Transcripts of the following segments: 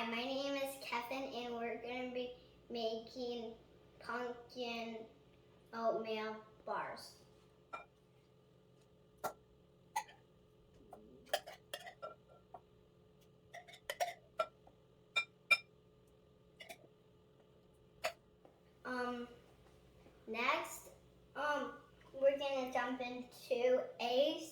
Hi, my name is Kevin, and we're going to be making pumpkin oatmeal bars. Next, we're going to jump into eggs.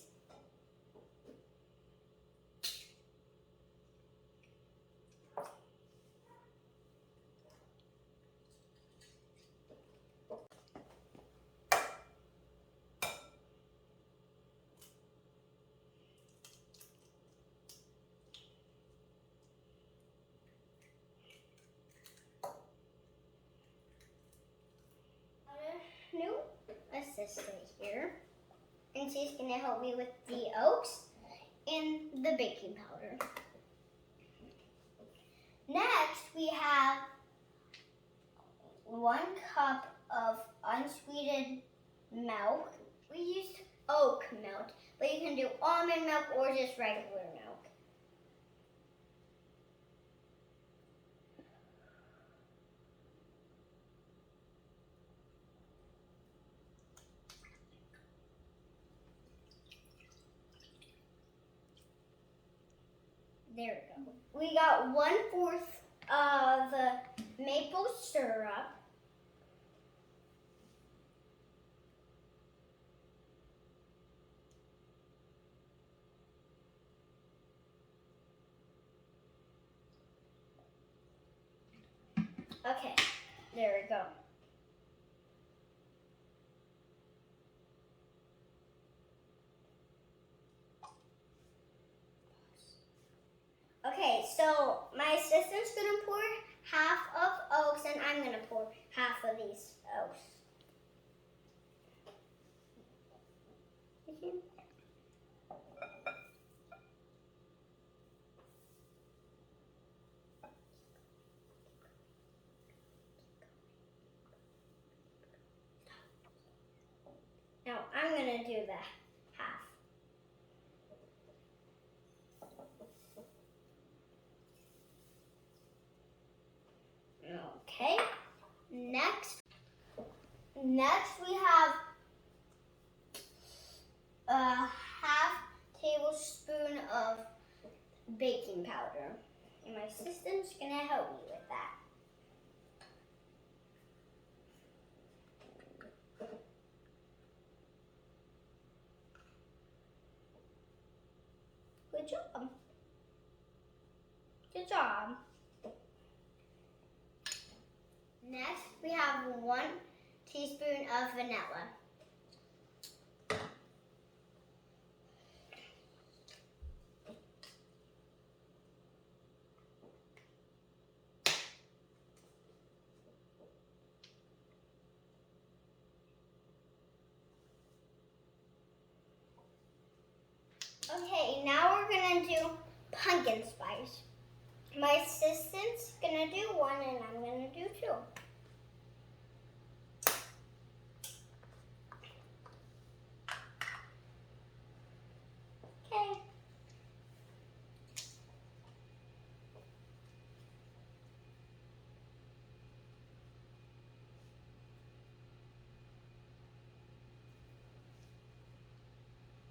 New assistant here, and she's going to help me with the oats and the baking powder. Next, we have 1 cup of unsweetened milk. We used oat milk, but you can do almond milk or just regular milk. There we go. We got 1/4 of maple syrup. Okay, there we go. Okay, so my assistant's gonna pour half of oats, and I'm gonna pour half of these oats. Now I'm gonna do the half. Okay, next we have a half tablespoon of baking powder, and my assistant's gonna help me with that. Good job. Good job. Next, we have 1 teaspoon of vanilla. Okay, now we're gonna do pumpkin spice. My assistant's gonna do 1 and I'm gonna do 2. Okay.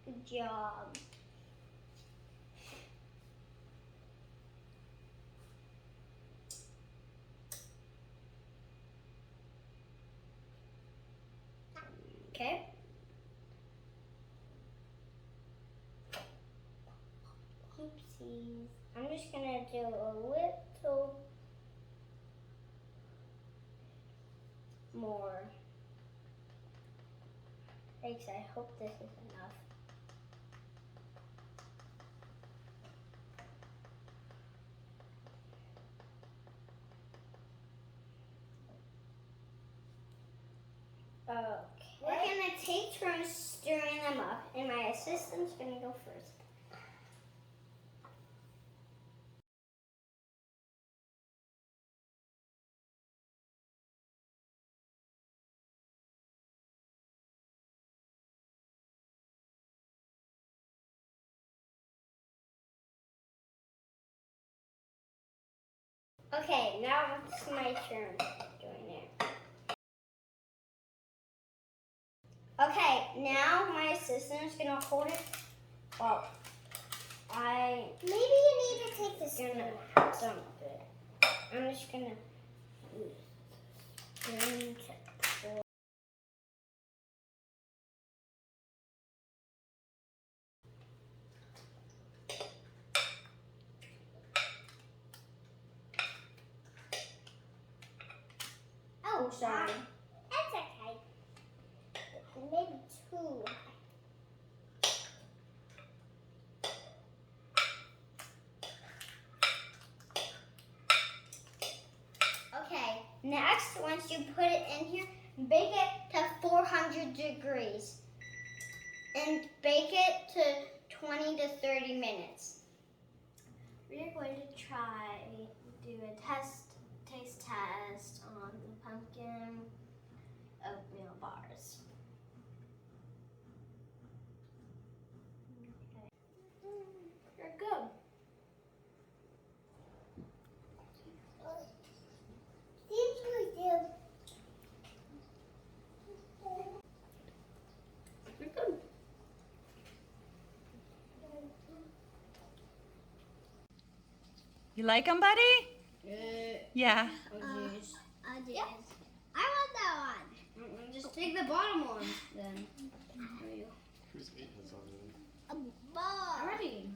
Good job. Okay. Oopsies. I'm just gonna do a little more. Thanks, I hope this is enough. Okay. We're gonna take turns stirring them up, and my assistant's gonna go first. Okay, now it's my turn doing it. Okay, now my assistant's gonna hold it. Well, maybe you need to take this. Dump it. I'm just gonna use it. Oh, sorry. That's okay. Maybe two. Okay, next, once you put it in here, bake it to 400 degrees. And bake it to 20 to 30 minutes. We're going to do a taste test on the pumpkin oatmeal bars. Okay. They're good. They're good. You like them, buddy? Yeah. I did. Yep. I want that one. Just take the bottom one then. A bar. Alrighty.